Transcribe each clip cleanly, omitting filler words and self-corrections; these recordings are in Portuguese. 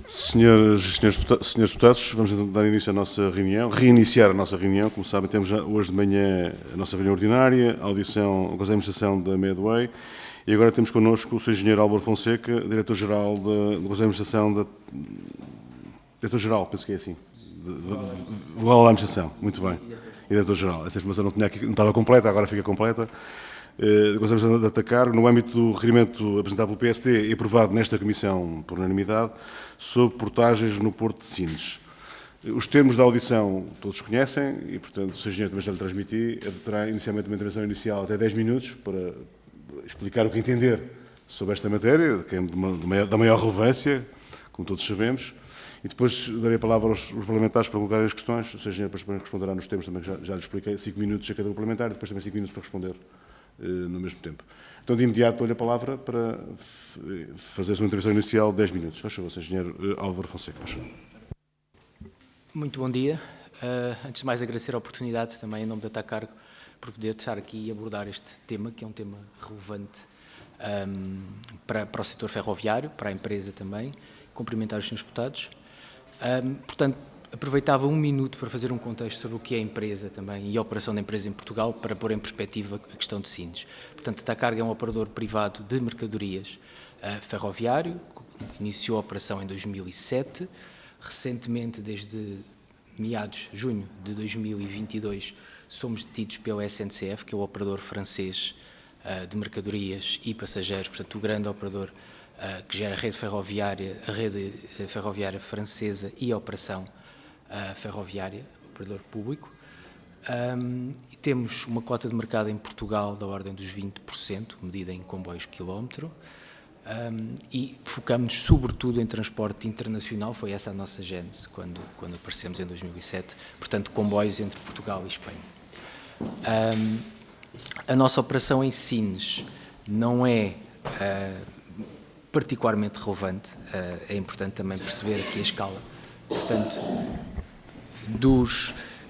Senhoras e senhores deputados, vamos dar início à nossa reunião, reiniciar a nossa reunião. Como sabem, temos já hoje de manhã a nossa reunião ordinária, a audição, a Conselho de Administração da Medway, e agora temos connosco o Sr. Engenheiro Álvaro Fonseca, Diretor-Geral do Conselho de Administração da... Diretor-Geral, penso que é assim. Vogal da Administração, muito bem. E Diretor-Geral. Essa informação não, tinha aqui, não estava completa, agora fica completa. Do Conselho de Administração da Atacar, no âmbito do requerimento apresentado pelo PSD e aprovado nesta Comissão por unanimidade, sobre portagens no Porto de Sines. Os termos da audição todos conhecem e, portanto, o Sr. Engenheiro também já lhe transmiti. Terá inicialmente uma intervenção inicial até 10 minutos para explicar o que entender sobre esta matéria, que é da maior relevância, como todos sabemos, e depois darei a palavra aos parlamentares para colocarem as questões. O Sr. Engenheiro depois responderá nos termos também que já lhe expliquei, 5 minutos a cada parlamentar e depois também 5 minutos para responder no mesmo tempo. Então, de imediato, dou-lhe a palavra para fazer a sua intervenção inicial de 10 minutos. Faz favor, Sr. Engenheiro Álvaro Fonseca. Faz favor. Muito bom dia. Antes de mais, agradecer a oportunidade também, em nome da Atacar, por poder estar aqui e abordar este tema, que é um tema relevante para o setor ferroviário, para a empresa também. Cumprimentar os senhores deputados. Portanto, aproveitava um minuto para fazer um contexto sobre o que é a empresa também e a operação da empresa em Portugal, para pôr em perspectiva a questão de Sines. Portanto, a Atacar é um operador privado de mercadorias ferroviário, iniciou a operação em 2007, recentemente, desde meados de junho de 2022, somos detidos pela SNCF, que é o operador francês de mercadorias e passageiros, portanto, o grande operador que gera a rede ferroviária francesa e a operação ferroviária, operador público. E temos uma cota de mercado em Portugal da ordem dos 20%, medida em comboios quilómetro, e focamos-nos sobretudo em transporte internacional, foi essa a nossa gênese quando aparecemos em 2007, portanto comboios entre Portugal e Espanha. A nossa operação em Sines não é particularmente relevante, é importante também perceber aqui a escala. Portanto,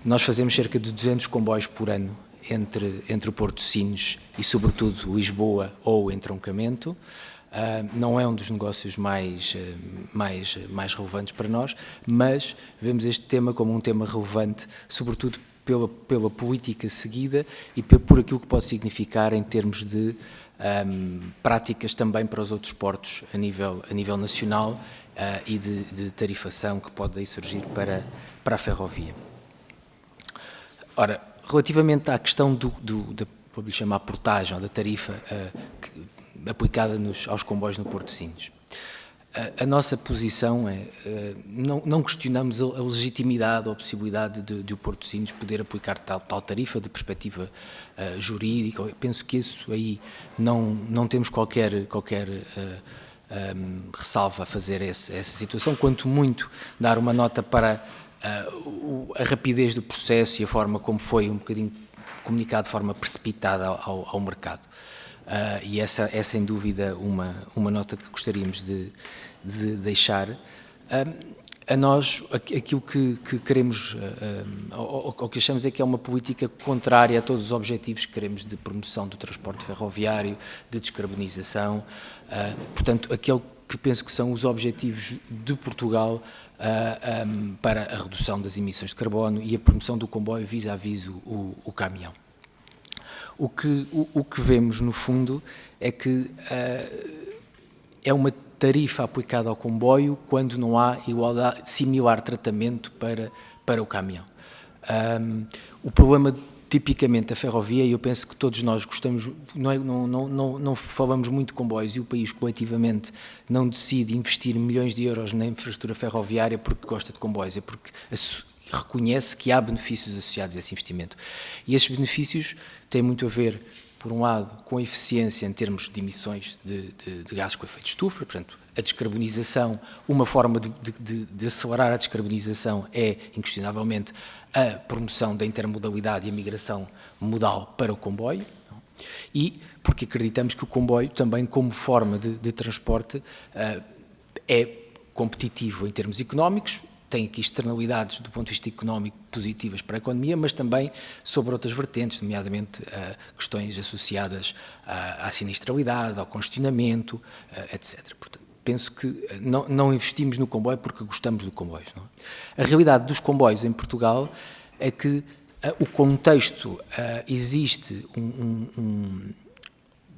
nós fazemos cerca de 200 comboios por ano entre o Porto de Sines e, sobretudo, Lisboa ou entroncamento. Não é um dos negócios mais relevantes para nós, mas vemos este tema como um tema relevante, sobretudo pela política seguida e por aquilo que pode significar em termos de práticas também para os outros portos a nível nacional e de tarifação que pode daí surgir para a ferrovia. Ora, relativamente à questão vou-lhe chamar portagem, ou da tarifa aplicada aos comboios no Porto de Sines. A nossa posição é, não questionamos a legitimidade ou a possibilidade de o Porto de Sines poder aplicar tal tarifa de perspectiva jurídica. Eu penso que isso aí não temos qualquer ressalva a fazer essa situação, quanto muito dar uma nota para a rapidez do processo e a forma como foi um bocadinho comunicado de forma precipitada ao mercado. E essa é sem dúvida uma nota que gostaríamos de deixar. A nós, aquilo que queremos, ou que achamos é que é uma política contrária a todos os objetivos que queremos de promoção do transporte ferroviário, de descarbonização, portanto, aquele que penso que são os objetivos de Portugal para a redução das emissões de carbono e a promoção do comboio vis-à-vis o caminhão. O que vemos, no fundo, é que é uma tarifa aplicada ao comboio quando não há similar tratamento para o caminhão. O problema, tipicamente, da ferrovia, e eu penso que todos nós gostamos, não falamos muito de comboios e o país coletivamente não decide investir milhões de euros na infraestrutura ferroviária porque gosta de comboios, é porque reconhece que há benefícios associados a esse investimento. E esses benefícios têm muito a ver, por um lado, com a eficiência em termos de emissões de gases com efeito de estufa, portanto, a descarbonização, uma forma de acelerar a descarbonização é, inquestionavelmente, a promoção da intermodalidade e a migração modal para o comboio, e porque acreditamos que o comboio, também como forma de transporte, é competitivo em termos económicos, tem aqui externalidades do ponto de vista económico positivas para a economia, mas também sobre outras vertentes, nomeadamente questões associadas à sinistralidade, ao congestionamento, etc. Portanto, penso que não investimos no comboio porque gostamos do comboio. Não é? A realidade dos comboios em Portugal é que o contexto, existe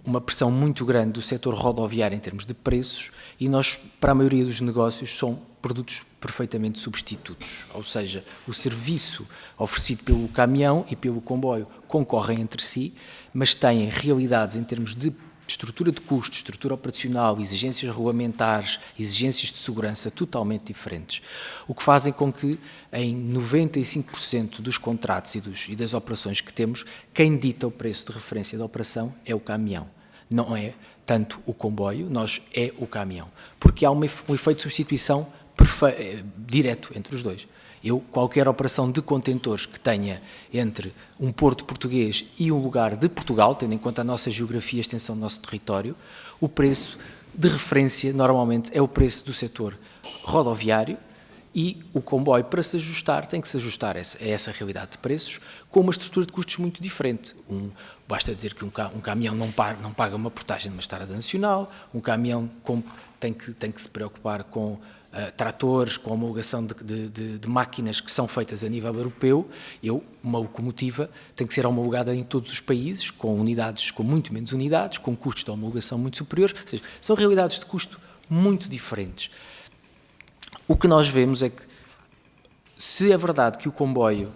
uma pressão muito grande do setor rodoviário em termos de preços e nós, para a maioria dos negócios, são produtos perfeitamente substitutos. Ou seja, o serviço oferecido pelo caminhão e pelo comboio concorrem entre si, mas têm realidades em termos de estrutura de custos, estrutura operacional, exigências regulamentares, exigências de segurança totalmente diferentes, o que fazem com que em 95% dos contratos e das operações que temos, quem dita o preço de referência da operação é o caminhão, não é tanto o comboio, é o caminhão, porque há um efeito de substituição direto entre os dois. Qualquer operação de contentores que tenha entre um porto português e um lugar de Portugal, tendo em conta a nossa geografia e a extensão do nosso território, o preço de referência normalmente é o preço do setor rodoviário e o comboio, para se ajustar, tem que se ajustar a essa realidade de preços com uma estrutura de custos muito diferente. Basta dizer que um caminhão não paga uma portagem de uma estrada nacional, um caminhão tem que se preocupar com tratores, com a homologação de máquinas que são feitas a nível europeu. Uma locomotiva tem que ser homologada em todos os países, com muito menos unidades, com custos de homologação muito superiores. Ou seja, são realidades de custo muito diferentes. O que nós vemos é que, se é verdade que o comboio,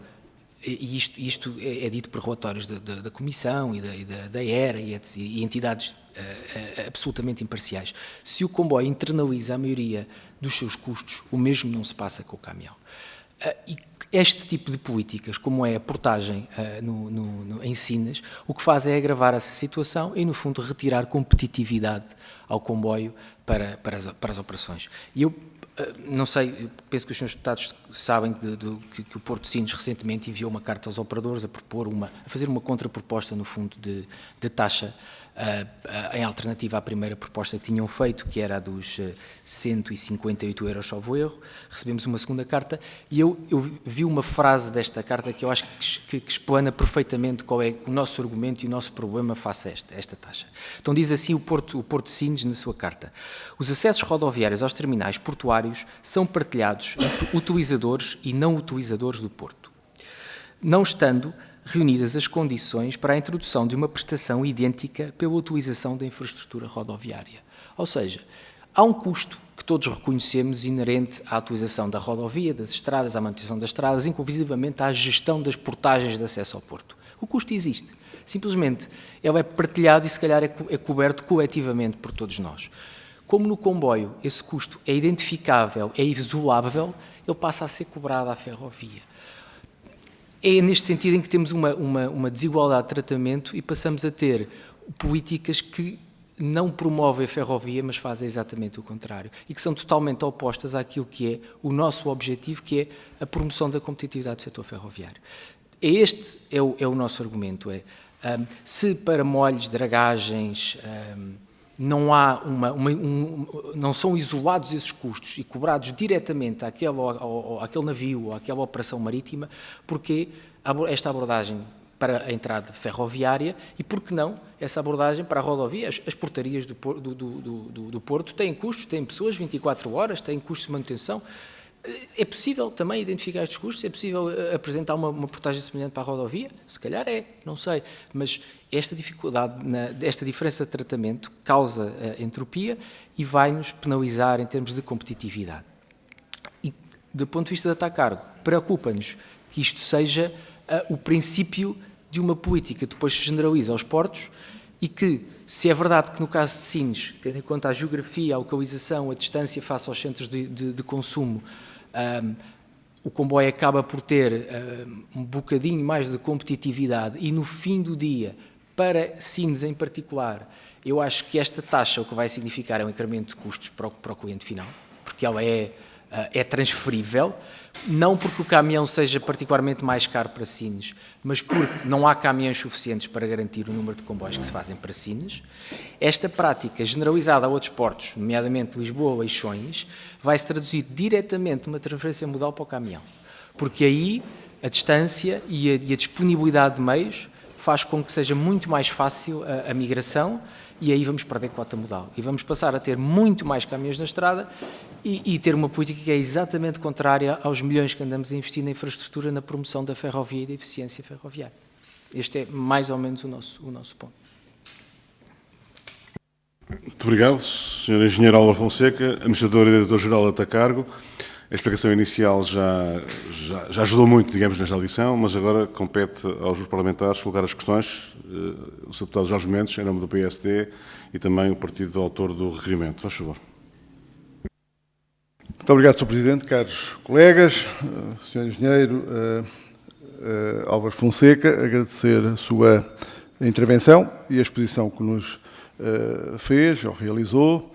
e isto é dito por relatórios da Comissão e da ERA e entidades absolutamente imparciais, se o comboio internaliza a maioria dos seus custos, o mesmo não se passa com o caminhão. E este tipo de políticas, como é a portagem em Sines, o que faz é agravar essa situação e, no fundo, retirar competitividade ao comboio para as operações. E eu não sei, penso que os senhores deputados sabem que o Porto de Sines recentemente enviou uma carta aos operadores a fazer uma contraproposta, no fundo, de taxa em alternativa à primeira proposta que tinham feito, que era a dos 158 euros, salvo erro. Recebemos uma segunda carta e eu vi uma frase desta carta que eu acho que explana perfeitamente qual é o nosso argumento e o nosso problema face a esta taxa. Então diz assim o Porto de Sines na sua carta: os acessos rodoviários aos terminais portuários são partilhados entre utilizadores e não utilizadores do Porto, não estando reunidas as condições para a introdução de uma prestação idêntica pela utilização da infraestrutura rodoviária. Ou seja, há um custo que todos reconhecemos inerente à utilização da rodovia, das estradas, à manutenção das estradas, inclusivamente à gestão das portagens de acesso ao Porto. O custo existe. Simplesmente ele é partilhado e se calhar é coberto coletivamente por todos nós. Como no comboio esse custo é identificável, é isolável, ele passa a ser cobrado à ferrovia. É neste sentido em que temos uma desigualdade de tratamento e passamos a ter políticas que não promovem a ferrovia, mas fazem exatamente o contrário e que são totalmente opostas àquilo que é o nosso objetivo, que é a promoção da competitividade do setor ferroviário. Este é o nosso argumento. Se para molhos, dragagens, não são isolados esses custos e cobrados diretamente àquele navio ou àquela operação marítima, porque esta abordagem para a entrada ferroviária e, por que não, essa abordagem para a rodovia? As portarias do Porto têm custos, têm pessoas 24 horas, têm custos de manutenção. É possível também identificar estes custos? É possível apresentar uma portagem semelhante para a rodovia? Se calhar não sei, mas esta dificuldade, esta diferença de tratamento causa entropia e vai-nos penalizar em termos de competitividade. E, do ponto de vista da TACARGO, preocupa-nos que isto seja o princípio de uma política que depois se generaliza aos portos e que, se é verdade que no caso de Sines, tendo em conta a geografia, a localização, a distância face aos centros de consumo, o comboio acaba por ter um bocadinho mais de competitividade e, no fim do dia, para Sines em particular, eu acho que esta taxa o que vai significar é um incremento de custos para o cliente final, porque ela é transferível, não porque o caminhão seja particularmente mais caro para Sines, mas porque não há caminhões suficientes para garantir o número de comboios que se fazem para Sines. Esta prática, generalizada a outros portos, nomeadamente Lisboa, Leixões, vai se traduzir diretamente numa transferência modal para o caminhão, porque aí a distância e a disponibilidade de meios faz com que seja muito mais fácil a migração e aí vamos perder cota modal. E vamos passar a ter muito mais caminhões na estrada e ter uma política que é exatamente contrária aos milhões que andamos a investir na infraestrutura, na promoção da ferrovia e da eficiência ferroviária. Este é mais ou menos o nosso ponto. Muito obrigado, Sr. Engenheiro Álvaro Fonseca, Administrador e Diretor-Geral da Tacargo. A explicação inicial já ajudou muito, digamos, nesta audição, mas agora compete aos grupos parlamentares colocar as questões. O Sr. Deputado Jorge Mendes, em nome do PSD, e também o partido autor do requerimento. Faz favor. Muito obrigado, Sr. Presidente, caros colegas, Sr. Engenheiro Álvaro Fonseca, agradecer a sua intervenção e a exposição que nos fez ou realizou.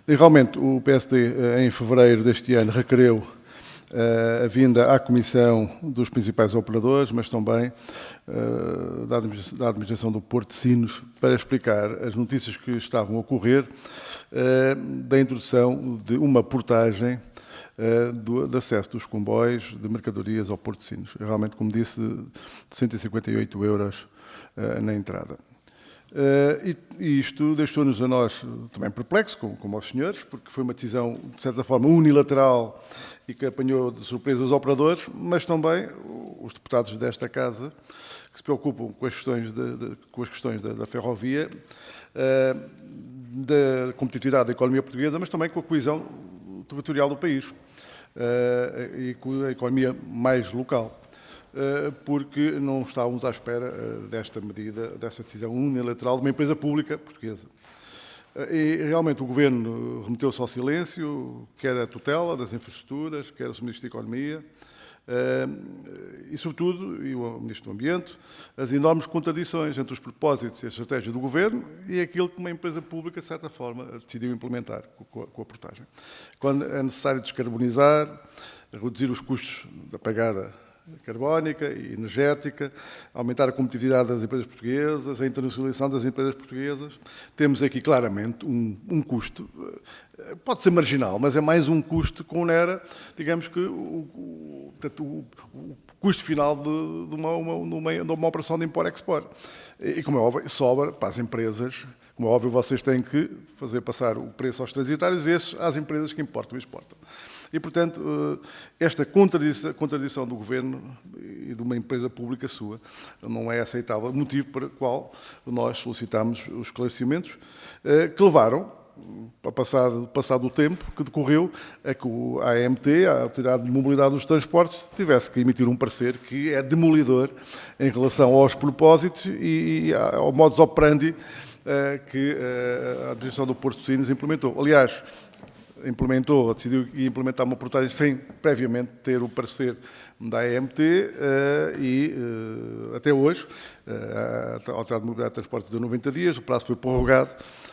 E realmente o PSD, em fevereiro deste ano, requereu a vinda à Comissão dos principais operadores, mas também da Administração do Porto de Sines, para explicar as notícias que estavam a ocorrer da introdução de uma portagem de acesso dos comboios de mercadorias ao Porto de Sines. Realmente, como disse, de 158 euros na entrada. E isto deixou-nos a nós também perplexos, como aos senhores, porque foi uma decisão, de certa forma, unilateral e que apanhou de surpresa os operadores, mas também os deputados desta Casa, que se preocupam com as questões da ferrovia, da competitividade da economia portuguesa, mas também com a coesão territorial do país e com a economia mais local. Porque não estávamos à espera desta medida, desta decisão unilateral de uma empresa pública portuguesa. E realmente o Governo remeteu-se ao silêncio, quer a tutela das infraestruturas, quer o Sr. Ministro da Economia, e sobretudo, e o Ministro do Ambiente, as enormes contradições entre os propósitos e a estratégia do Governo e aquilo que uma empresa pública, de certa forma, decidiu implementar com a portagem. Quando é necessário descarbonizar, reduzir os custos da pegada carbónica e energética, aumentar a competitividade das empresas portuguesas, a internacionalização das empresas portuguesas. Temos aqui claramente um custo, pode ser marginal, mas é mais um custo que onera, digamos que, o custo final de uma operação de import-export. E, como é óbvio, sobra para as empresas. Como é óbvio, vocês têm que fazer passar o preço aos transitários e esses às empresas que importam e exportam. E, portanto, esta contradição do Governo e de uma empresa pública sua não é aceitável, motivo para o qual nós solicitámos os esclarecimentos que levaram, passado o tempo que decorreu, a que a AMT, a Autoridade de Mobilidade dos Transportes, tivesse que emitir um parecer que é demolidor em relação aos propósitos e ao modus operandi que a Administração do Porto de Sines implementou. Aliás, decidiu implementar uma portagem sem previamente ter o parecer da AMT e até hoje a Autoridade de Mobilidade de Transportes deu 90 dias, o prazo foi prorrogado.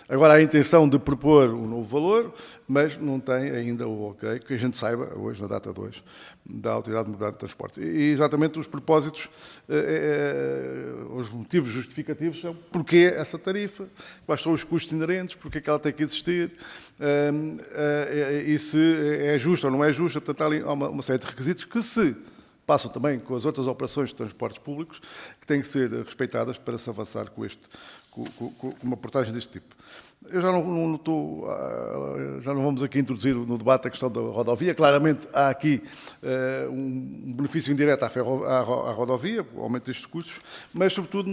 Agora há a intenção de propor um novo valor, mas não tem ainda o ok, que a gente saiba, hoje, na data 2, da Autoridade de Mobilidade de Transportes. E exatamente os propósitos, os motivos justificativos são porquê essa tarifa, quais são os custos inerentes, porque é que ela tem que existir, e se é justa ou não é justa. Portanto, há ali uma série de requisitos que se passam também com as outras operações de transportes públicos, que têm que ser respeitadas para se avançar com uma portagem deste tipo. Eu já não vamos aqui introduzir no debate a questão da rodovia. Claramente há aqui um benefício indireto à rodovia, o aumento destes custos, mas sobretudo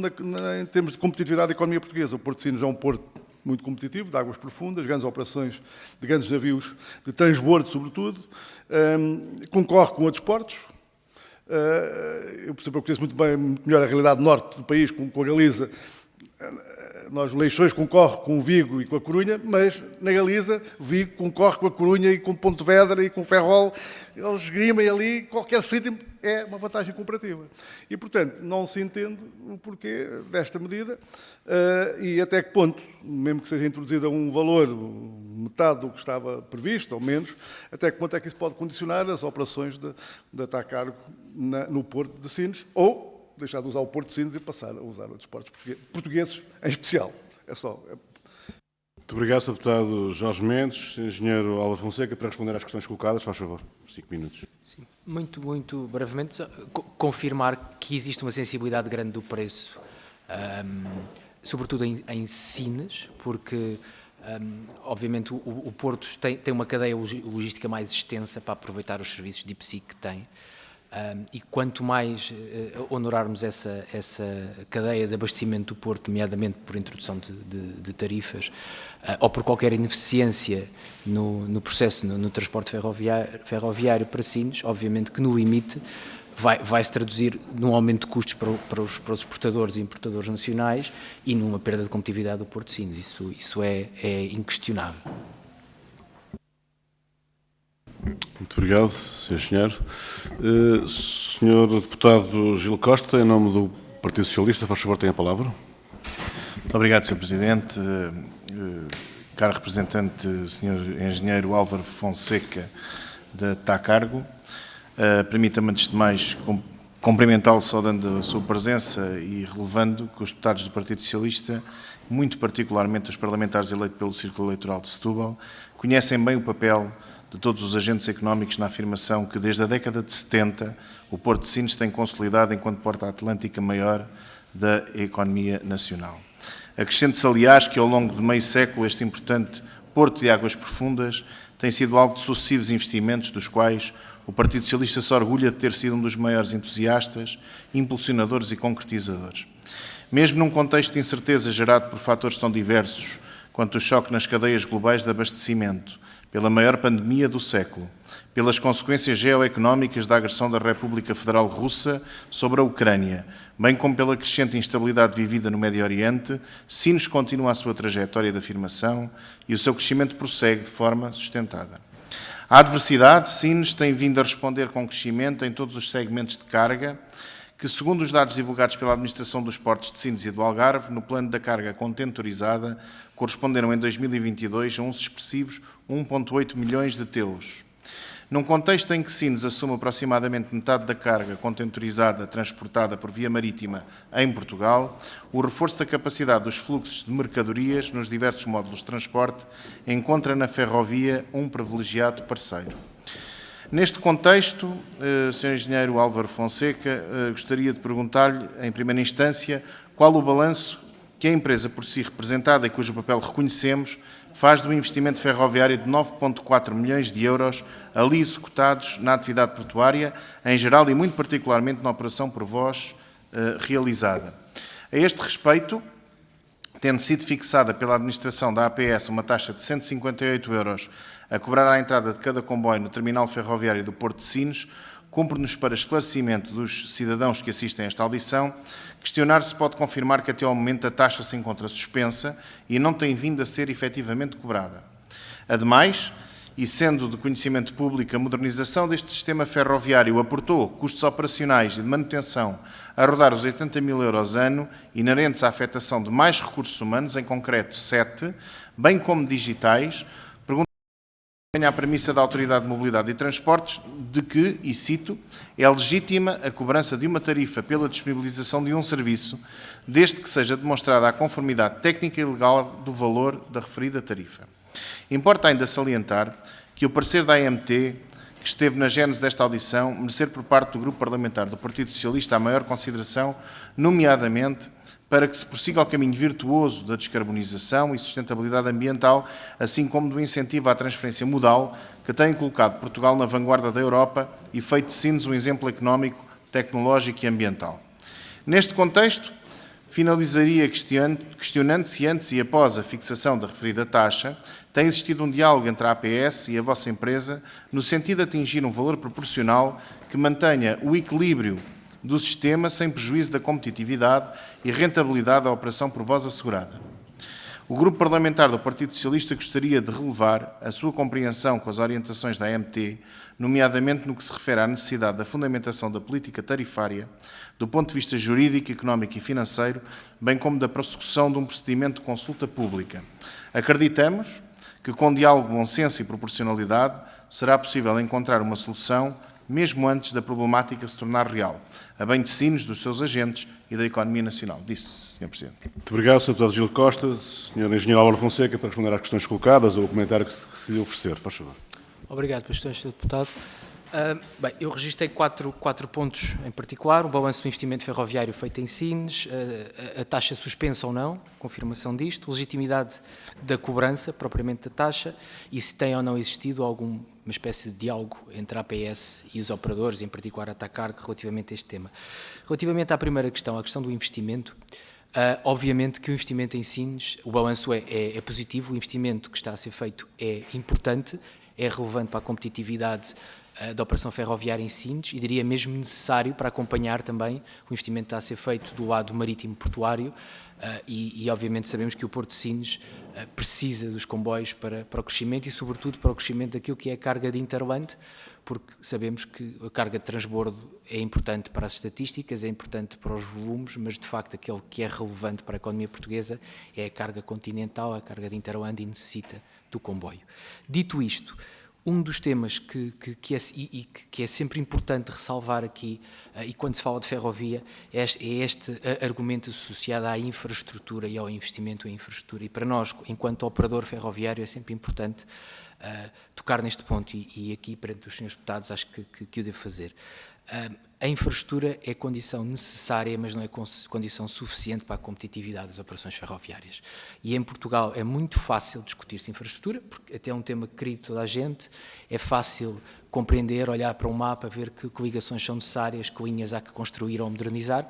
em termos de competitividade da economia portuguesa. O Porto de Sines é um porto muito competitivo, de águas profundas, grandes operações de grandes navios de transbordo, sobretudo, concorre com outros portos. Eu conheço muito melhor a realidade norte do país, com a Galiza. Nós, Leixões, concorre com o Vigo e com a Corunha, mas na Galiza o Vigo concorre com a Corunha e com Pontevedra e com Ferrol. Eles esgrimem ali, qualquer cêntimo é uma vantagem comparativa. E, portanto, não se entende o porquê desta medida e até que ponto, mesmo que seja introduzida um valor, metade do que estava previsto, ou menos, até que ponto é que isso pode condicionar as operações da Tacargo no Porto de Sines, ou deixar de usar o Porto de Sines e passar a usar outros portos portugueses em especial. É só. Muito obrigado, Sr. Deputado Jorge Mendes. Engenheiro Álvaro Fonseca, para responder às questões colocadas, faz favor, 5 minutos. Sim. Muito brevemente, confirmar que existe uma sensibilidade grande do preço sobretudo em Sines, porque obviamente o Porto tem uma cadeia logística mais extensa para aproveitar os serviços de IPSI que tem. E quanto mais honorarmos essa cadeia de abastecimento do Porto, nomeadamente por introdução de tarifas, ou por qualquer ineficiência no processo, no transporte ferroviário para Sines, obviamente que no limite vai se traduzir num aumento de custos para os exportadores e importadores nacionais e numa perda de competitividade do Porto de Sines. Isso é inquestionável. Muito obrigado, Sr. Engenheiro. Senhor Deputado Gil Costa, em nome do Partido Socialista, faz favor, tem a palavra. Muito obrigado, Sr. Presidente. Caro representante, Sr. Engenheiro Álvaro Fonseca, da TACARGO, permita-me, antes de mais, cumprimentá-lo saudando a sua presença e relevando que os deputados do Partido Socialista, muito particularmente os parlamentares eleitos pelo Círculo Eleitoral de Setúbal, conhecem bem o papel de todos os agentes económicos na afirmação que, desde a década de 70, o Porto de Sines tem consolidado enquanto porta atlântica maior da economia nacional. Acrescente-se, aliás, que ao longo de meio século este importante porto de águas profundas tem sido alvo de sucessivos investimentos, dos quais o Partido Socialista se orgulha de ter sido um dos maiores entusiastas, impulsionadores e concretizadores. Mesmo num contexto de incerteza gerado por fatores tão diversos quanto o choque nas cadeias globais de abastecimento, pela maior pandemia do século, pelas consequências geoeconómicas da agressão da República Federal Russa sobre a Ucrânia, bem como pela crescente instabilidade vivida no Médio Oriente, Sines continua a sua trajetória de afirmação e o seu crescimento prossegue de forma sustentada. À adversidade, Sines tem vindo a responder com crescimento em todos os segmentos de carga, que, segundo os dados divulgados pela Administração dos Portos de Sines e do Algarve, no plano da carga contentorizada, corresponderam em 2022 a uns expressivos 1,8 milhões de TEUs. Num contexto em que Sines assume aproximadamente metade da carga contentorizada transportada por via marítima em Portugal, o reforço da capacidade dos fluxos de mercadorias nos diversos módulos de transporte encontra na ferrovia um privilegiado parceiro. Neste contexto, Sr. Engenheiro Álvaro Fonseca, gostaria de perguntar-lhe, em primeira instância, qual o balanço que a empresa por si representada e cujo papel reconhecemos faz do investimento ferroviário de 9,4 milhões de euros ali executados na atividade portuária, em geral e muito particularmente na operação por vós realizada. A este respeito, tendo sido fixada pela administração da APS uma taxa de 158 euros a cobrar à entrada de cada comboio no terminal ferroviário do Porto de Sines, cumpre-nos, para esclarecimento dos cidadãos que assistem a esta audição, questionar se pode confirmar que até ao momento a taxa se encontra suspensa e não tem vindo a ser efetivamente cobrada. Ademais, e sendo de conhecimento público, a modernização deste sistema ferroviário aportou custos operacionais e de manutenção a rodar os 80 mil euros ano, inerentes à afetação de mais recursos humanos, em concreto 7, bem como digitais, a premissa da Autoridade de Mobilidade e Transportes de que, e cito, é legítima a cobrança de uma tarifa pela disponibilização de um serviço, desde que seja demonstrada a conformidade técnica e legal do valor da referida tarifa. Importa ainda salientar que o parecer da AMT, que esteve na gênese desta audição, merecer por parte do Grupo Parlamentar do Partido Socialista a maior consideração, nomeadamente para que se prossiga ao caminho virtuoso da descarbonização e sustentabilidade ambiental, assim como do incentivo à transferência modal, que tem colocado Portugal na vanguarda da Europa e feito de Sines um exemplo económico, tecnológico e ambiental. Neste contexto, finalizaria questionando se antes e após a fixação da referida taxa tem existido um diálogo entre a APS e a vossa empresa no sentido de atingir um valor proporcional que mantenha o equilíbrio do sistema sem prejuízo da competitividade e rentabilidade da operação por vós assegurada. O Grupo Parlamentar do Partido Socialista gostaria de relevar a sua compreensão com as orientações da AMT, nomeadamente no que se refere à necessidade da fundamentação da política tarifária, do ponto de vista jurídico, económico e financeiro, bem como da prossecução de um procedimento de consulta pública. Acreditamos que, com diálogo, bom senso e proporcionalidade, será possível encontrar uma solução mesmo antes da problemática se tornar real, a bem de Sines, dos seus agentes e da economia nacional. Disse, Sr. Presidente. Muito obrigado, Sr. Deputado Gil Costa. Sr. Engenheiro Álvaro Fonseca, para responder às questões colocadas ou ao comentário que se oferecer. Faz favor. Obrigado pelas questões, Sr. Deputado. Bem, eu registrei quatro pontos em particular: o balanço do investimento ferroviário feito em Sines, a taxa suspensa ou não, confirmação disto, legitimidade da cobrança, propriamente da taxa, e se tem ou não existido alguma espécie de diálogo entre a APS e os operadores, em particular a TACARG, relativamente a este tema. Relativamente à primeira questão, a questão do investimento, obviamente que o investimento em Sines, o balanço é positivo, o investimento que está a ser feito é importante, é relevante para a competitividade da operação ferroviária em Sines e diria mesmo necessário para acompanhar também o investimento que está a ser feito do lado marítimo portuário e obviamente sabemos que o Porto de Sines precisa dos comboios para o crescimento e sobretudo para o crescimento daquilo que é a carga de interland, porque sabemos que a carga de transbordo é importante para as estatísticas, é importante para os volumes, mas de facto aquele que é relevante para a economia portuguesa é a carga continental, a carga de interland e necessita do comboio. Dito isto, um dos temas que é sempre importante ressalvar aqui, e quando se fala de ferrovia, é este argumento associado à infraestrutura e ao investimento em infraestrutura. E para nós, enquanto operador ferroviário, é sempre importante tocar neste ponto e aqui, perante os senhores deputados, acho que o devo fazer. A infraestrutura é condição necessária, mas não é condição suficiente para a competitividade das operações ferroviárias. E em Portugal é muito fácil discutir-se infraestrutura, porque até é um tema querido toda a gente, é fácil compreender, olhar para um mapa, ver que ligações são necessárias, que linhas há que construir ou modernizar,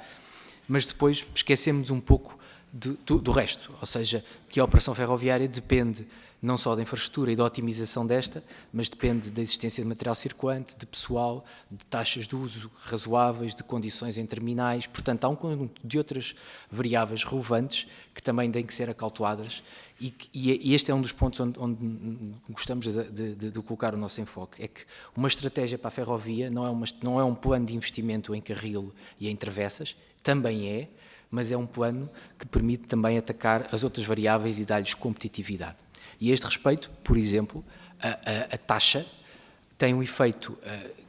mas depois esquecemos um pouco do resto, ou seja, que a operação ferroviária depende não só da infraestrutura e da otimização desta, mas depende da existência de material circulante, de pessoal, de taxas de uso razoáveis, de condições em terminais. Portanto, há um conjunto de outras variáveis relevantes que também têm que ser acauteladas e este é um dos pontos onde gostamos de colocar o nosso enfoque. É que uma estratégia para a ferrovia não é um plano de investimento em carril e em travessas, também é, mas é um plano que permite também atacar as outras variáveis e dar-lhes competitividade. E a este respeito, por exemplo, a taxa tem um efeito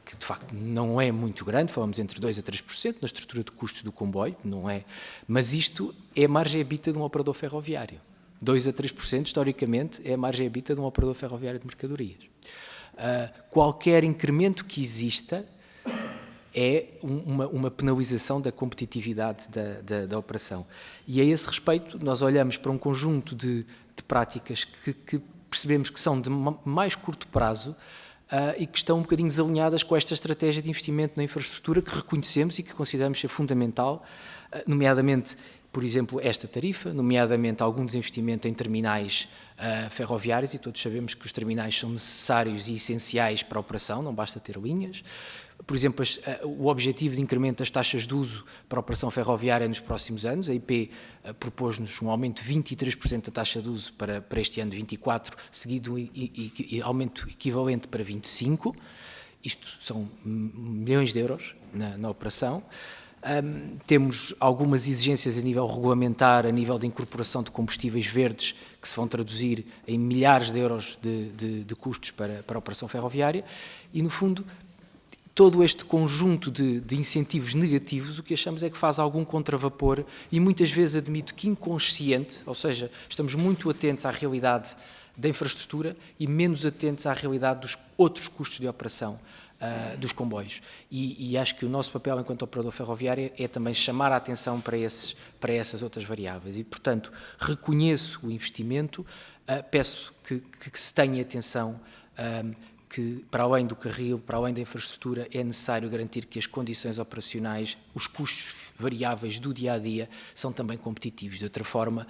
que de facto não é muito grande, falamos entre 2% a 3% na estrutura de custos do comboio, não é, mas isto é a margem EBITDA de um operador ferroviário. 2% a 3%, historicamente, é a margem EBITDA de um operador ferroviário de mercadorias. Qualquer incremento que exista é uma penalização da competitividade da operação. E a esse respeito, nós olhamos para um conjunto de práticas que percebemos que são de mais curto prazo e que estão um bocadinho desalinhadas com esta estratégia de investimento na infraestrutura que reconhecemos e que consideramos ser fundamental, nomeadamente, por exemplo, esta tarifa, nomeadamente algum desinvestimento em terminais ferroviários, e todos sabemos que os terminais são necessários e essenciais para a operação, não basta ter linhas. Por exemplo, o objetivo de incremento das taxas de uso para a operação ferroviária nos próximos anos, a IP propôs-nos um aumento de 23% da taxa de uso para este ano de 24, seguido e aumento equivalente para 25%. Isto são milhões de euros na operação. Temos algumas exigências a nível regulamentar, a nível de incorporação de combustíveis verdes, que se vão traduzir em milhares de euros de custos para a operação ferroviária e, no fundo, todo este conjunto de incentivos negativos, o que achamos é que faz algum contravapor e muitas vezes admito que inconsciente, ou seja, estamos muito atentos à realidade da infraestrutura e menos atentos à realidade dos outros custos de operação dos comboios. E acho que o nosso papel enquanto operador ferroviário é também chamar a atenção para essas outras variáveis e, portanto, reconheço o investimento, peço que se tenha atenção que, para além do carril, para além da infraestrutura, é necessário garantir que as condições operacionais, os custos variáveis do dia-a-dia são também competitivos. De outra forma,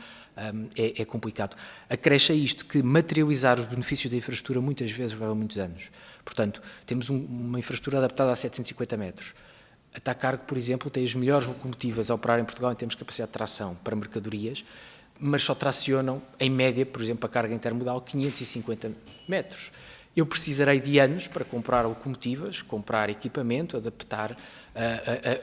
é complicado. Acresce a isto que materializar os benefícios da infraestrutura muitas vezes leva muitos anos. Portanto, temos uma infraestrutura adaptada a 750 metros. A TACARG, por exemplo, tem as melhores locomotivas a operar em Portugal em termos de capacidade de tração para mercadorias, mas só tracionam, em média, por exemplo, a carga intermodal, 550 metros. Eu precisarei de anos para comprar locomotivas, comprar equipamento, adaptar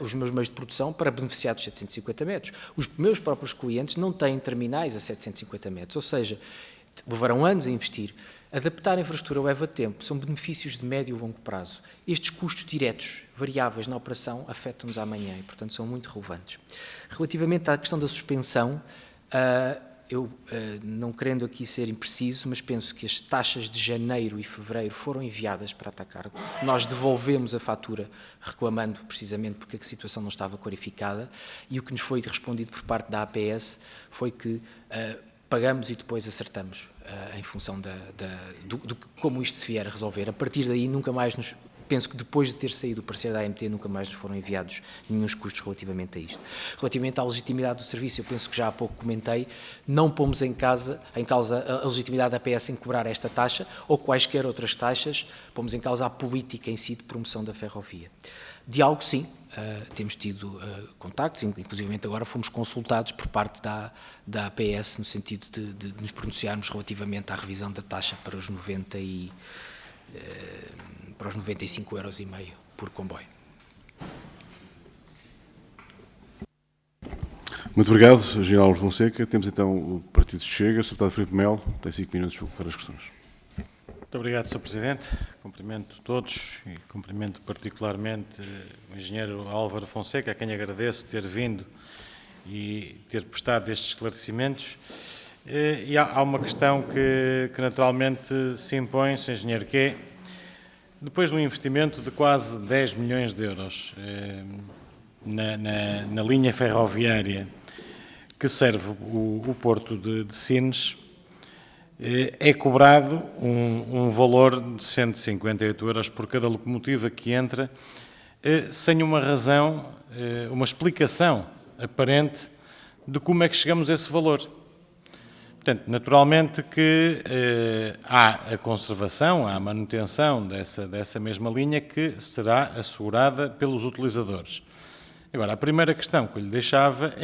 os meus meios de produção para beneficiar dos 750 metros. Os meus próprios clientes não têm terminais a 750 metros, ou seja, levarão anos a investir. Adaptar a infraestrutura leva tempo, são benefícios de médio e longo prazo. Estes custos diretos, variáveis na operação, afetam-nos amanhã e, portanto, são muito relevantes. Relativamente à questão da suspensão, eu, não querendo aqui ser impreciso, mas penso que as taxas de janeiro e fevereiro foram enviadas para a TACARGO. Nós devolvemos a fatura reclamando precisamente porque a situação não estava clarificada, e o que nos foi respondido por parte da APS foi que pagamos e depois acertamos em função de como isto se vier a resolver. A partir daí, nunca mais penso que depois de ter saído o parecer da AMT, nunca mais nos foram enviados nenhuns custos relativamente a isto. Relativamente à legitimidade do serviço, eu penso que já há pouco comentei, não pomos em causa a legitimidade da APS em cobrar esta taxa ou quaisquer outras taxas, pomos em causa a política em si de promoção da ferrovia. Diálogo, sim, temos tido contactos, inclusive agora fomos consultados por parte da APS no sentido de nos pronunciarmos relativamente à revisão da taxa para os 95,5 € por comboio. Muito obrigado, Engenheiro Álvaro Fonseca. Temos então o Partido Chega. O Sr. Deputado Filipe Melo tem 5 minutos para as questões. Muito obrigado, Sr. Presidente. Cumprimento todos e cumprimento particularmente o Engenheiro Álvaro Fonseca, a quem agradeço ter vindo e ter prestado estes esclarecimentos. E há uma questão que naturalmente se impõe, Sr. Engenheiro, que é, depois de um investimento de quase 10 milhões de euros na linha ferroviária que serve o Porto de Sines, é cobrado um valor de 158 € por cada locomotiva que entra, sem uma razão, uma explicação aparente de como é que chegamos a esse valor. Portanto, naturalmente que há a conservação, há a manutenção dessa mesma linha que será assegurada pelos utilizadores. Agora, a primeira questão que eu lhe deixava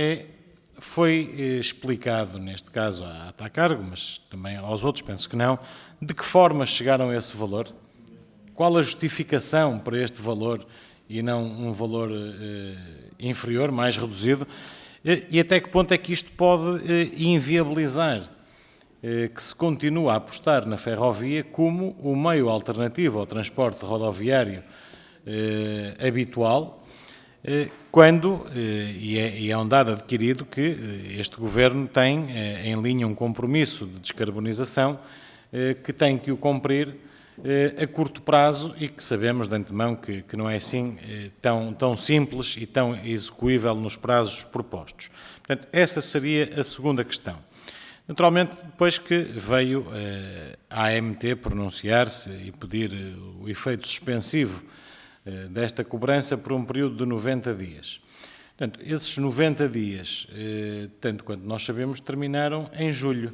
foi explicado, neste caso à TACARGO, mas também aos outros, penso que não, de que forma chegaram a esse valor? Qual a justificação para este valor e não um valor inferior, mais reduzido? E até que ponto é que isto pode inviabilizar que se continue a apostar na ferrovia como o meio alternativo ao transporte rodoviário habitual, quando, e é um dado adquirido, que este Governo tem em linha um compromisso de descarbonização que tem que o cumprir a curto prazo e que sabemos de antemão que não é assim tão simples e tão execuível nos prazos propostos. Portanto, essa seria a segunda questão. Naturalmente, depois que veio a AMT pronunciar-se e pedir o efeito suspensivo desta cobrança por um período de 90 dias. Portanto, esses 90 dias, tanto quanto nós sabemos, terminaram em julho.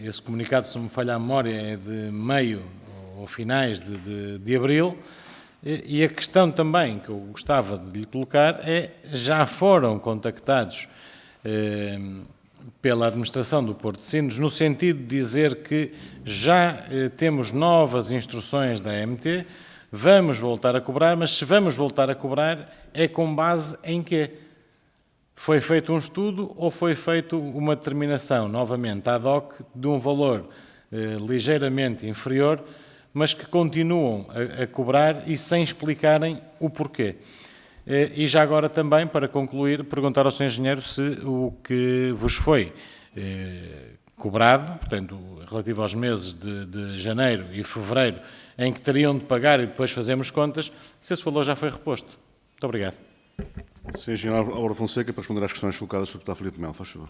Esse comunicado, se não me falha a memória, é de meio ou finais de abril, e a questão também que eu gostava de lhe colocar já foram contactados pela administração do Porto de Sines, no sentido de dizer que já temos novas instruções da AMT, vamos voltar a cobrar, mas se vamos voltar a cobrar é com base em quê? Foi feito um estudo ou foi feita uma determinação, novamente ad hoc, de um valor ligeiramente inferior, mas que continuam a cobrar e sem explicarem o porquê? E já agora também, para concluir, perguntar ao Sr. Engenheiro se o que vos foi cobrado, portanto, relativo aos meses de janeiro e fevereiro, em que teriam de pagar e depois fazemos contas, se esse valor já foi reposto. Muito obrigado. Sr. Engenheiro Álvaro Fonseca, para responder às questões colocadas pelo Deputado Filipe Melo, faz favor.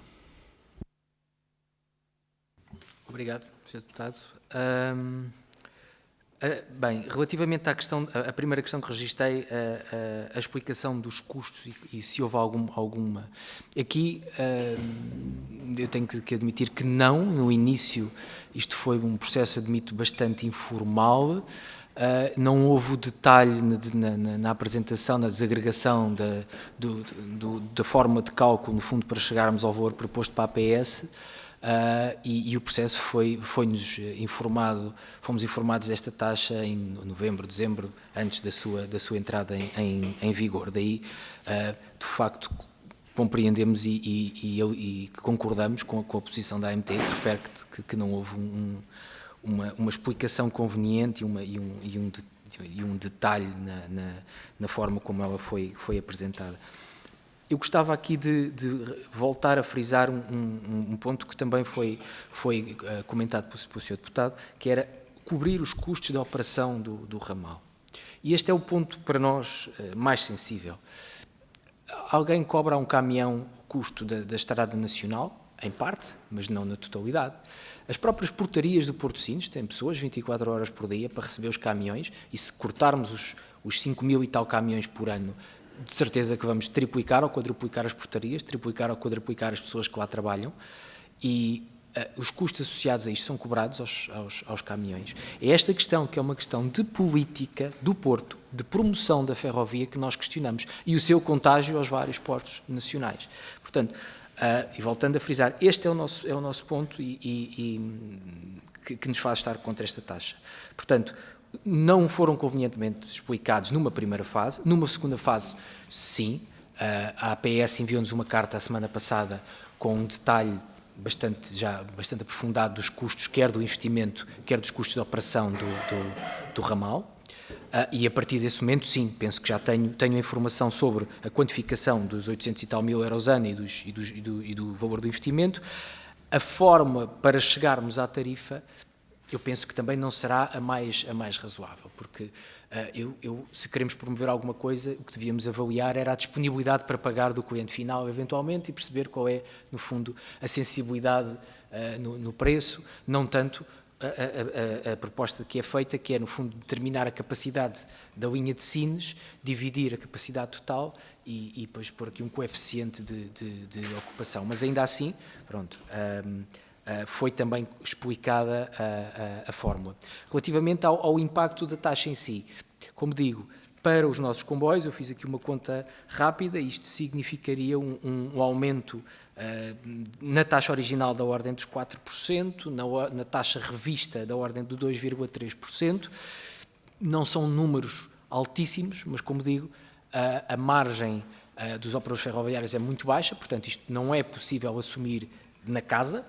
Obrigado, Sr. Deputado. Bem, relativamente à questão, a primeira questão que registrei, a explicação dos custos e se houve alguma. Aqui eu tenho que admitir que não, no início isto foi um processo, admito, bastante informal, não houve o detalhe na apresentação, na desagregação da forma de cálculo, no fundo, para chegarmos ao valor proposto para a APS. E o processo foi-nos informado, fomos informados desta taxa em novembro, dezembro, antes da sua entrada em vigor. Daí, de facto, compreendemos e concordamos com a posição da AMT, que refere que não houve uma explicação conveniente e um detalhe na forma como ela foi apresentada. Eu gostava aqui de voltar a frisar um ponto que também foi comentado pelo Sr. Deputado, que era cobrir os custos da operação do ramal. E este é o ponto para nós mais sensível. Alguém cobra a um caminhão o custo da Estrada Nacional, em parte, mas não na totalidade. As próprias portarias do Porto de Sines têm pessoas 24 horas por dia para receber os caminhões, e se cortarmos os 5.000 e tal caminhões por ano, de certeza que vamos triplicar ou quadruplicar as portarias, triplicar ou quadruplicar as pessoas que lá trabalham, e os custos associados a isto são cobrados aos caminhões. É esta questão, que é uma questão de política do Porto, de promoção da ferrovia, que nós questionamos, e o seu contágio aos vários portos nacionais. Portanto, e voltando a frisar, este é o nosso ponto que nos faz estar contra esta taxa. Portanto, não foram convenientemente explicados numa primeira fase. Numa segunda fase, sim. A APS enviou-nos uma carta a semana passada com um detalhe bastante aprofundado dos custos, quer do investimento, quer dos custos de operação do ramal. E a partir desse momento, sim, penso que já tenho a informação sobre a quantificação dos 800 e tal mil euros ano e do valor do investimento. A forma para chegarmos à tarifa, eu penso que também não será a mais razoável, porque se queremos promover alguma coisa, o que devíamos avaliar era a disponibilidade para pagar do cliente final, eventualmente, e perceber qual é, no fundo, a sensibilidade no preço, não tanto a proposta que é feita, que é, no fundo, determinar a capacidade da linha de Sines, dividir a capacidade total e depois pôr aqui um coeficiente de ocupação. Mas ainda assim, pronto, foi também explicada a fórmula. Relativamente ao impacto da taxa em si, como digo, para os nossos comboios, eu fiz aqui uma conta rápida, isto significaria um aumento na taxa original da ordem dos 4%, na taxa revista da ordem do 2,3%. Não são números altíssimos, mas, como digo, a margem dos operadores ferroviários é muito baixa, portanto, isto não é possível assumir na casa,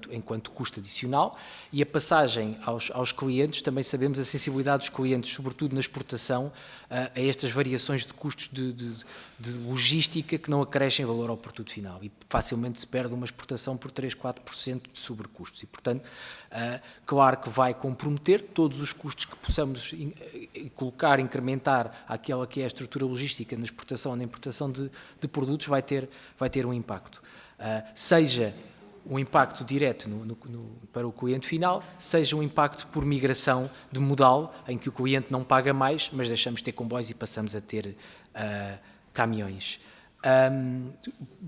enquanto custo adicional, e a passagem aos clientes, também sabemos a sensibilidade dos clientes, sobretudo na exportação, a estas variações de custos de logística que não acrescem valor ao produto final, e facilmente se perde uma exportação por 3, 4% de sobrecustos, e portanto, claro que vai comprometer todos os custos que possamos colocar, incrementar aquela que é a estrutura logística na exportação ou na importação de produtos, vai ter um impacto. Seja um impacto direto para o cliente final, seja um impacto por migração de modal, em que o cliente não paga mais, mas deixamos de ter comboios e passamos a ter caminhões.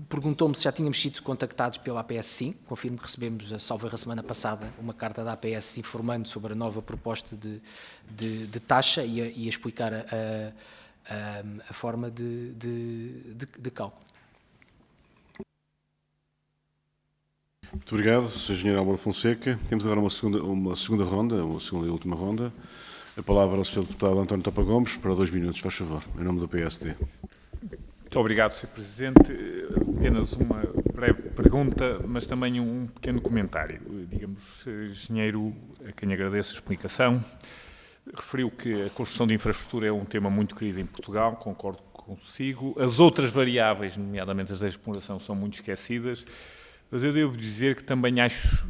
Perguntou-me se já tínhamos sido contactados pela APS. Sim, confirmo que recebemos, salvo a semana passada, uma carta da APS informando sobre a nova proposta de taxa e a explicar a forma de cálculo. Muito obrigado, Sr. Engenheiro Álvaro Fonseca. Temos agora uma segunda ronda, uma segunda e última ronda. A palavra ao Sr. Deputado António Topa Gomes, para 2 minutos, faz favor, em nome do PSD. Muito obrigado, Sr. Presidente. Apenas uma breve pergunta, mas também um pequeno comentário. Digamos, engenheiro, a quem agradeço a explicação, referiu que a construção de infraestrutura é um tema muito querido em Portugal, concordo consigo. As outras variáveis, nomeadamente as da exploração, são muito esquecidas. Mas eu devo dizer que também acho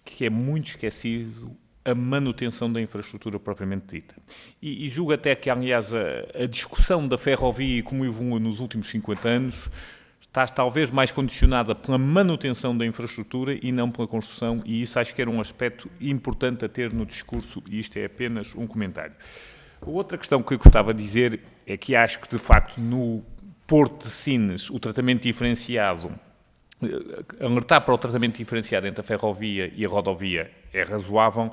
que é muito esquecido a manutenção da infraestrutura propriamente dita. E julgo até que, aliás, a discussão da ferrovia, como evolui nos últimos 50 anos, está talvez mais condicionada pela manutenção da infraestrutura e não pela construção, e isso acho que era um aspecto importante a ter no discurso, e isto é apenas um comentário. A outra questão que eu gostava de dizer é que acho que, de facto, no Porto de Sines, o tratamento diferenciado, alertar para o tratamento diferenciado entre a ferrovia e a rodovia é razoável.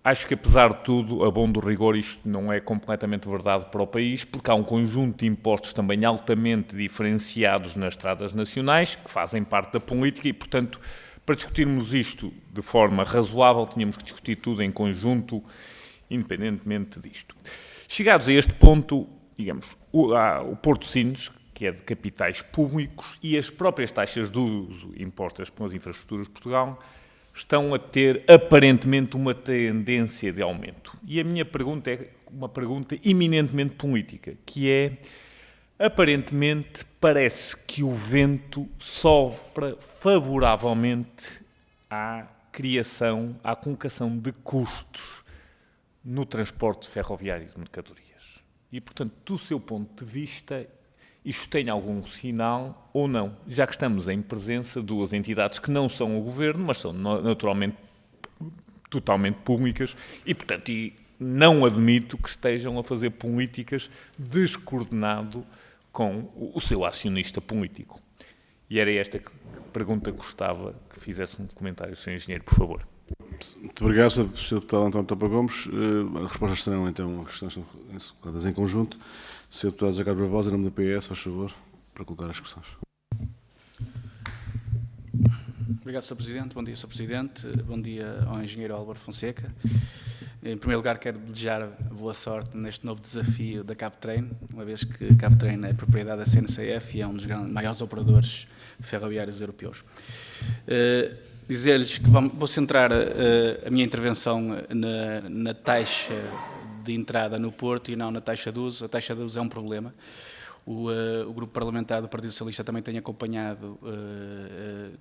Acho que, apesar de tudo, a bom do rigor, isto não é completamente verdade para o país, porque há um conjunto de impostos também altamente diferenciados nas estradas nacionais, que fazem parte da política e, portanto, para discutirmos isto de forma razoável, tínhamos que discutir tudo em conjunto, independentemente disto. Chegados a este ponto, digamos, o Porto de Sines, que é de capitais públicos, e as próprias taxas de uso impostas pelas infraestruturas de Portugal estão a ter, aparentemente, uma tendência de aumento. E a minha pergunta é uma pergunta eminentemente política, que é Aparentemente, parece que o vento sopra favoravelmente à criação, à colocação de custos no transporte ferroviário de mercadorias. E, portanto, do seu ponto de vista, isto tem algum sinal ou não? Já que estamos em presença de duas entidades que não são o Governo, mas são naturalmente totalmente públicas e, portanto, não admito que estejam a fazer políticas descoordenado com o seu acionista político. E era esta pergunta que gostava que fizesse um comentário, Sr. Engenheiro, por favor. Muito obrigado, Sr. Deputado António Topa Gomes. As respostas serão, então, as questões colocadas em conjunto. Sr. Deputado José Carlos Barbosa, em nome da PS, faz favor, para colocar as questões. Obrigado, Sr. Presidente. Bom dia, Sr. Presidente. Bom dia ao Engenheiro Álvaro Fonseca. Em primeiro lugar, quero desejar boa sorte neste novo desafio da Captrain, uma vez que a Captrain é propriedade da CNCF e é um dos maiores operadores ferroviários europeus. Dizer-lhes que vou centrar a minha intervenção na taxa de entrada no Porto e não na taxa de uso. A taxa de uso é um problema. O Grupo Parlamentar do Partido Socialista também tem acompanhado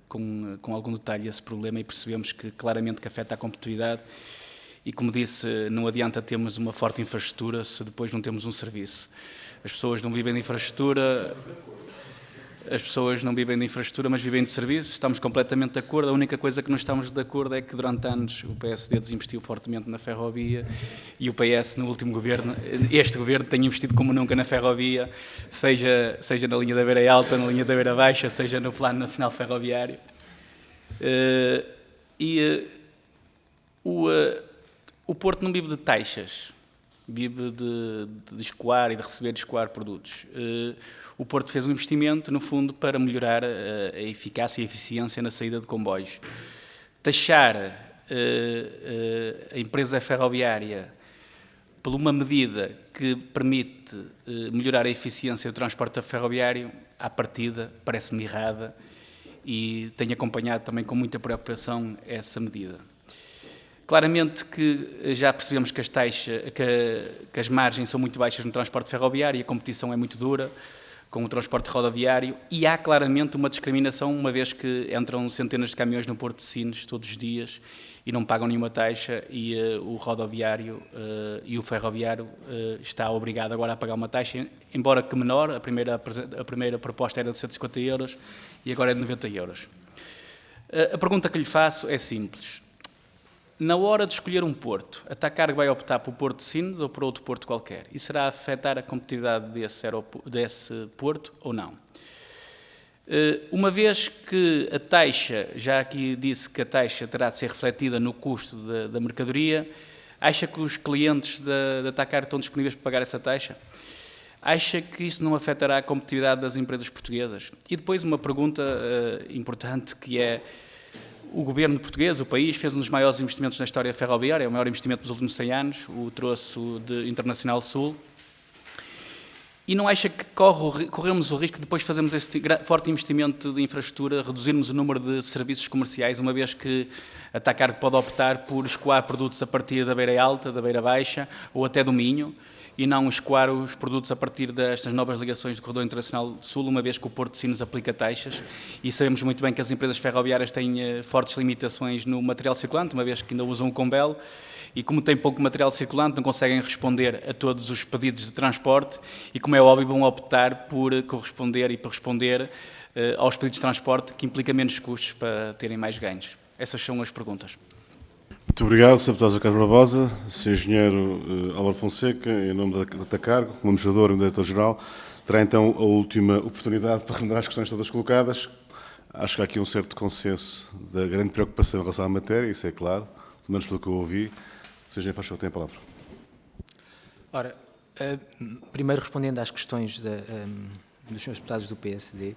com algum detalhe esse problema e percebemos que claramente que afeta a competitividade e, como disse, não adianta termos uma forte infraestrutura se depois não temos um serviço. As pessoas não vivem de infraestrutura, mas vivem de serviços. Estamos completamente de acordo. A única coisa que não estamos de acordo é que durante anos o PSD desinvestiu fortemente na ferrovia e o PS no último governo, este governo, tem investido como nunca na ferrovia, seja na linha da Beira Alta, na linha da Beira Baixa, seja no Plano Nacional Ferroviário. O Porto não vive de taxas, vive de escoar e de receber de escoar produtos. O Porto fez um investimento, no fundo, para melhorar a eficácia e a eficiência na saída de comboios. Taxar a empresa ferroviária por uma medida que permite melhorar a eficiência do transporte ferroviário, à partida, parece-me errada e tenho acompanhado também com muita preocupação essa medida. Claramente que já percebemos que as margens são muito baixas no transporte ferroviário e a competição é muito dura com o transporte rodoviário e há claramente uma discriminação, uma vez que entram centenas de caminhões no Porto de Sines todos os dias e não pagam nenhuma taxa e o rodoviário e o ferroviário está obrigado agora a pagar uma taxa, embora que menor. A primeira proposta era de 150 euros e agora é de 90 euros. A pergunta que lhe faço é simples. Na hora de escolher um porto, a TACARG vai optar por Porto de Sines ou por outro porto qualquer? Isso será afetar a competitividade desse porto ou não? Uma vez que a taxa, já aqui disse que a taxa terá de ser refletida no custo da mercadoria, acha que os clientes da TACARG estão disponíveis para pagar essa taxa? Acha que isso não afetará a competitividade das empresas portuguesas? E depois uma pergunta importante que é: o governo português, o país, fez um dos maiores investimentos na história ferroviária, é o maior investimento dos últimos 100 anos, o troço de Internacional Sul. E não acha que corremos o risco de depois fazermos este forte investimento de infraestrutura, reduzirmos o número de serviços comerciais, uma vez que a TACARG pode optar por escoar produtos a partir da Beira Alta, da Beira Baixa ou até do Minho, e não escoar os produtos a partir destas novas ligações do Corredor Internacional Sul, uma vez que o Porto de Sines aplica taxas, e sabemos muito bem que as empresas ferroviárias têm fortes limitações no material circulante, uma vez que ainda usam o Combel, e como têm pouco material circulante não conseguem responder a todos os pedidos de transporte e, como é óbvio, vão optar por corresponder e por responder aos pedidos de transporte, que implica menos custos para terem mais ganhos. Essas são as perguntas. Muito obrigado, Sr. Deputado Carlos Barbosa. Sr. Engenheiro Álvaro Fonseca, em nome da TACARG, como administrador e diretor-geral, terá então a última oportunidade para responder às questões todas colocadas. Acho que há aqui um certo consenso da grande preocupação em relação à matéria, isso é claro, pelo menos pelo que eu ouvi. Sr. Engenheiro, faz favor, tem a palavra. Ora, primeiro respondendo às questões dos senhores deputados do PSD.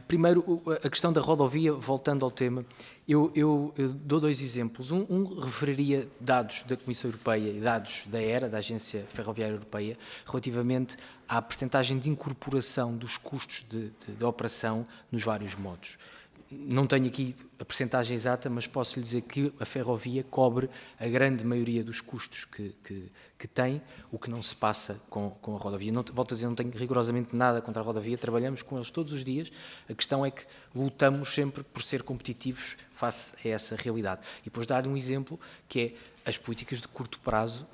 Primeiro, a questão da rodovia, voltando ao tema, eu dou dois exemplos. Um referiria dados da Comissão Europeia e dados da ERA, da Agência Ferroviária Europeia, relativamente à percentagem de incorporação dos custos de operação nos vários modos. Não tenho aqui a percentagem exata, mas posso lhe dizer que a ferrovia cobre a grande maioria dos custos que tem, o que não se passa com a rodovia. Não, volto a dizer, não tenho rigorosamente nada contra a rodovia, trabalhamos com eles todos os dias, a questão é que lutamos sempre por ser competitivos face a essa realidade. E depois dar um exemplo, que é as políticas de curto prazo,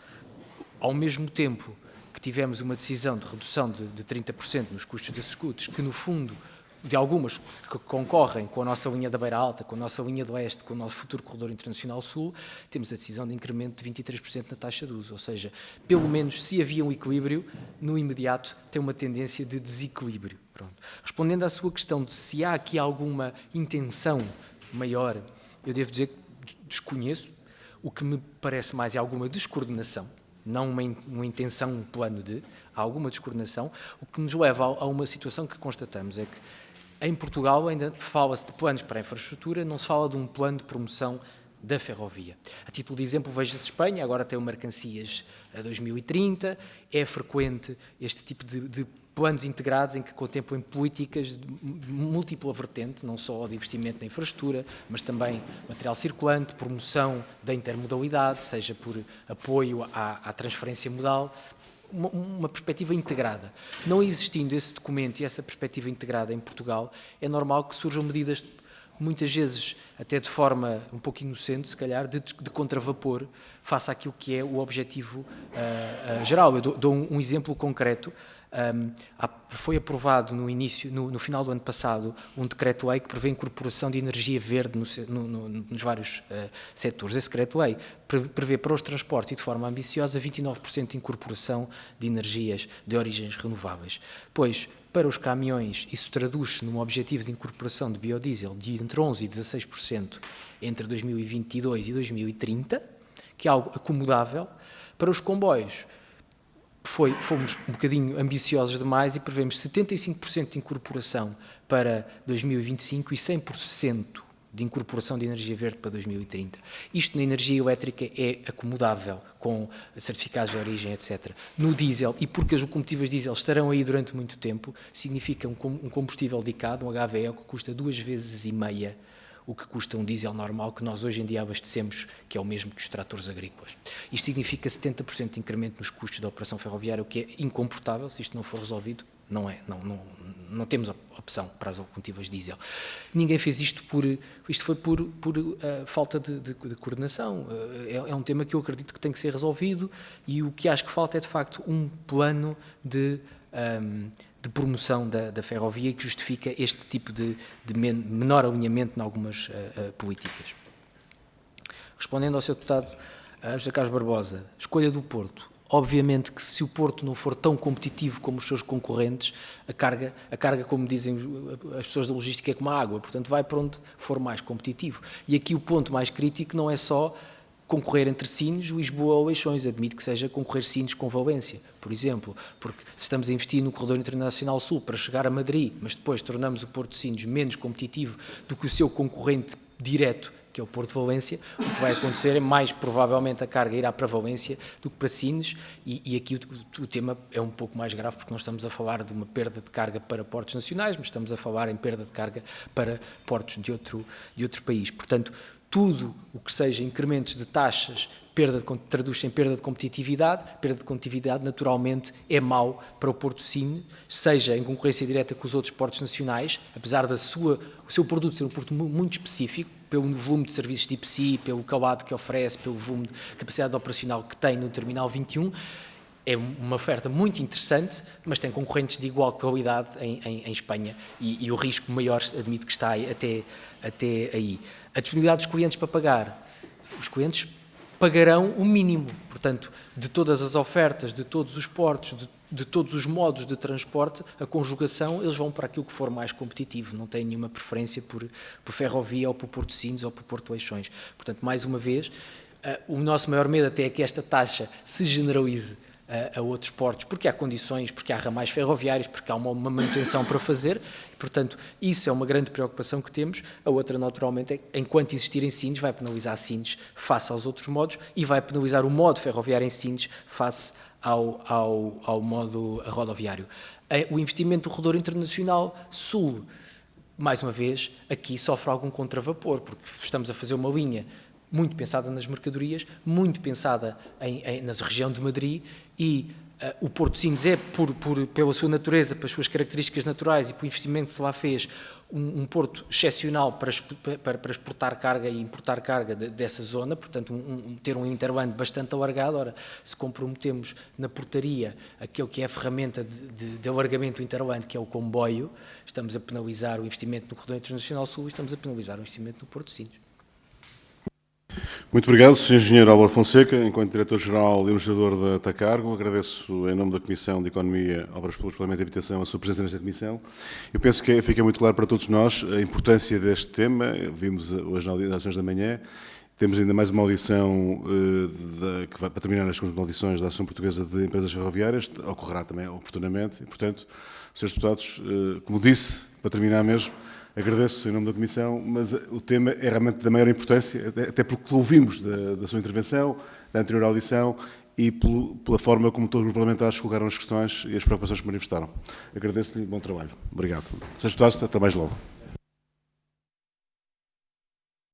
ao mesmo tempo que tivemos uma decisão de redução de 30% nos custos de escudos, que no fundo de algumas que concorrem com a nossa linha da Beira Alta, com a nossa linha do Oeste, com o nosso futuro corredor internacional Sul, temos a decisão de incremento de 23% na taxa de uso, ou seja, pelo menos se havia um equilíbrio, no imediato tem uma tendência de desequilíbrio. Pronto. Respondendo à sua questão de se há aqui alguma intenção maior, eu devo dizer que desconheço, o que me parece mais é alguma descoordenação, não uma intenção, um plano de, há alguma descoordenação, o que nos leva a uma situação que constatamos, é que em Portugal ainda fala-se de planos para a infraestrutura, não se fala de um plano de promoção da ferrovia. A título de exemplo, veja-se Espanha, agora tem o Mercancias a 2030, é frequente este tipo de planos integrados em que contemplem políticas de múltipla vertente, não só de investimento na infraestrutura, mas também material circulante, promoção da intermodalidade, seja por apoio à transferência modal, uma perspectiva integrada. Não existindo esse documento e essa perspectiva integrada em Portugal, é normal que surjam medidas, muitas vezes até de forma um pouco inocente, se calhar, de contravapor face àquilo que é o objetivo geral. Eu dou um exemplo concreto. Foi aprovado no final do ano passado um decreto-lei que prevê a incorporação de energia verde nos vários setores. Esse decreto-lei prevê para os transportes e de forma ambiciosa 29% de incorporação de energias de origens renováveis. Pois, para os caminhões, isso traduz-se num objetivo de incorporação de biodiesel de entre 11% e 16% entre 2022 e 2030, que é algo acomodável. Para os comboios, fomos um bocadinho ambiciosos demais e prevemos 75% de incorporação para 2025 e 100% de incorporação de energia verde para 2030. Isto na energia elétrica é acomodável, com certificados de origem, etc. No diesel, e porque as locomotivas diesel estarão aí durante muito tempo, significa um combustível dedicado, um HVE, que custa 2,5 vezes o que custa um diesel normal que nós hoje em dia abastecemos, que é o mesmo que os tratores agrícolas. Isto significa 70% de incremento nos custos da operação ferroviária, o que é incomportável. Se isto não for resolvido, não temos opção para as locomotivas diesel. Ninguém fez isto isto foi por falta de coordenação. É um tema que eu acredito que tem que ser resolvido e o que acho que falta é, de facto, um plano de promoção da ferrovia que justifica este tipo de menor alinhamento em algumas políticas. Respondendo ao Sr. Deputado José Carlos Barbosa, escolha do Porto. Obviamente que se o Porto não for tão competitivo como os seus concorrentes, a carga, como dizem as pessoas da logística, é como a água, portanto vai para onde for mais competitivo. E aqui o ponto mais crítico não é só concorrer entre Sines, Lisboa ou Leixões, admito que seja concorrer Sines com Valência, por exemplo, porque se estamos a investir no corredor internacional sul para chegar a Madrid, mas depois tornamos o Porto de Sines menos competitivo do que o seu concorrente direto, que é o Porto de Valência, o que vai acontecer é mais provavelmente a carga irá para Valência do que para Sines, e aqui o tema é um pouco mais grave, porque nós estamos a falar de uma perda de carga para portos nacionais, mas estamos a falar em perda de carga para portos de outro país. Portanto, tudo o que seja incrementos de taxas traduz-se em perda de competitividade naturalmente é mau para o Porto Sines, seja em concorrência direta com os outros portos nacionais, apesar o seu produto ser um porto muito específico, pelo volume de serviços de IPSI, pelo calado que oferece, pelo volume de capacidade operacional que tem no Terminal 21, é uma oferta muito interessante, mas tem concorrentes de igual qualidade em Espanha e o risco maior, admito que está até aí. A disponibilidade dos clientes para pagar. Os clientes pagarão o mínimo, portanto, de todas as ofertas, de todos os portos, de todos os modos de transporte, a conjugação, eles vão para aquilo que for mais competitivo, não têm nenhuma preferência por ferrovia ou por Porto Sines ou por Porto Leixões. Portanto, mais uma vez, o nosso maior medo até é que esta taxa se generalize a outros portos, porque há condições, porque há ramais ferroviários, porque há uma manutenção para fazer, portanto, isso é uma grande preocupação que temos. A outra, naturalmente, é que, enquanto existir em Sines, vai penalizar Sines face aos outros modos e vai penalizar o modo ferroviário em Sines face ao modo rodoviário. O investimento do corredor internacional sul mais uma vez, aqui sofre algum contravapor, porque estamos a fazer uma linha muito pensada nas mercadorias, muito pensada na região de Madrid, e o Porto de Sines é, pela sua natureza, pelas suas características naturais e pelo investimento que se lá fez, um porto excepcional para exportar carga e importar carga dessa zona, portanto, ter um interland bastante alargado. Ora, se comprometemos na portaria aquilo que é a ferramenta de alargamento do interland, que é o comboio, estamos a penalizar o investimento no Corredor Internacional Sul e estamos a penalizar o investimento no Porto de Sines. Muito obrigado, Sr. Engenheiro Álvaro Fonseca, enquanto Diretor-Geral e Administrador da TACARGO. Agradeço, em nome da Comissão de Economia, Obras Públicas, Planeamento e Habitação, a sua presença nesta Comissão. Eu penso que fica muito claro para todos nós a importância deste tema. Vimos hoje nas audições da manhã. Temos ainda mais uma audição que vai para terminar as audições da Associação Portuguesa de Empresas Ferroviárias. Ocorrerá também oportunamente. E, portanto, Srs. Deputados, como disse, para terminar mesmo, agradeço em nome da Comissão, mas o tema é realmente da maior importância, até porque ouvimos da sua intervenção, da anterior audição e pela forma como todos os parlamentares colocaram as questões e as preocupações que manifestaram. Agradeço-lhe, bom trabalho. Obrigado. Srs. Deputados, até mais logo.